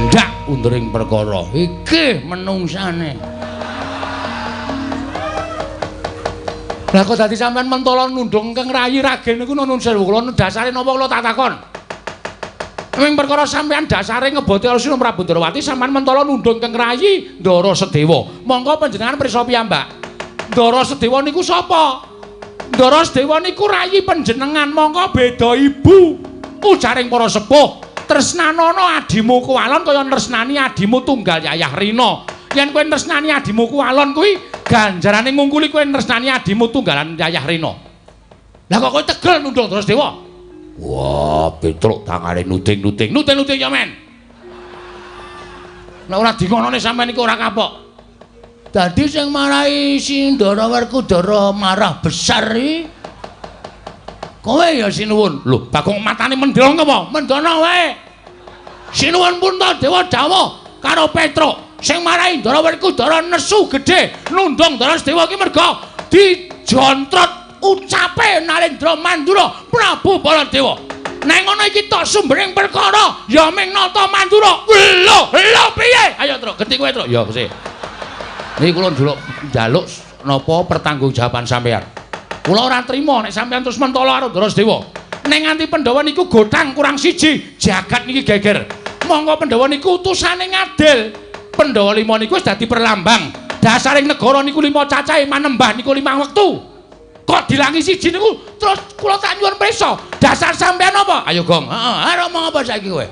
ndak undering perkara iki menungsane. Lah kok dadi sampean mentala nundung Kang Rayi Ragen niku nuwun sewu kula dasare napa kula tak takon. Ming perkara sampean dasare ngeboti Asina Prabu Ndrawati sampean mentala nundung Kang Rayi Ndara Sedewa. Monggo panjenengan prisa piyambak. Ndara Sedewa niku sapa? Ndara Sedewa niku rayi panjenengan, monggo beda ibu. Ujaring para sepuh, tresnanana adimu Kuwalon kaya tresnani adimu tunggal Yayah Rina. Yen kowe tresnani adimu Kuwalon kuwi ganjarane ngungkuli kowe tresnani adimu tunggalan Yayah Rina. Lah kok kowe tegel nundung Ndara Sedewa? Wah, Petruk tangane nuting-nuting. Nuting-nuting ya, men. Nek ora dingonone sampean iku ora kapok. Dadi sing marahi si Ndara Werkudara marah besar iki kowe ya sinuwun. Lho, Bagong matane mendhong apa? Mendono wae. Sinuwun Puntadewa dawuh karo Petruk sing marahi Ndara Werkudara nesu gedhe nundung Ndara Sedewa iki merga dijontrot ucape Narendra Mandura Prabu Baladewa. Nek ngono iki tok sumbering perkara ya ming nata Mandura. Lho piye? Ayo Truk, genti kowe Truk. Ya Gusti. Niki kula njaluk napa pertanggungjawaban sampean. Kula ora trima nek sampean terus mentala karo Ndara Sedewa. Nek nganti Pandhawa niku gotang kurang siji, jagat niki geger. Monggo Pandhawa niku utusane ngadil. Pandhawa 5 niku wis dadi perlambang. Dasaring negara niku 5 cacahe, manembah niku 5 wektu. Kok dilangi siji niku terus kula tak nyuwun prisa. Dasar sampean apa? Ayo Gong. Heeh, arep ngomong apa saiki kowe?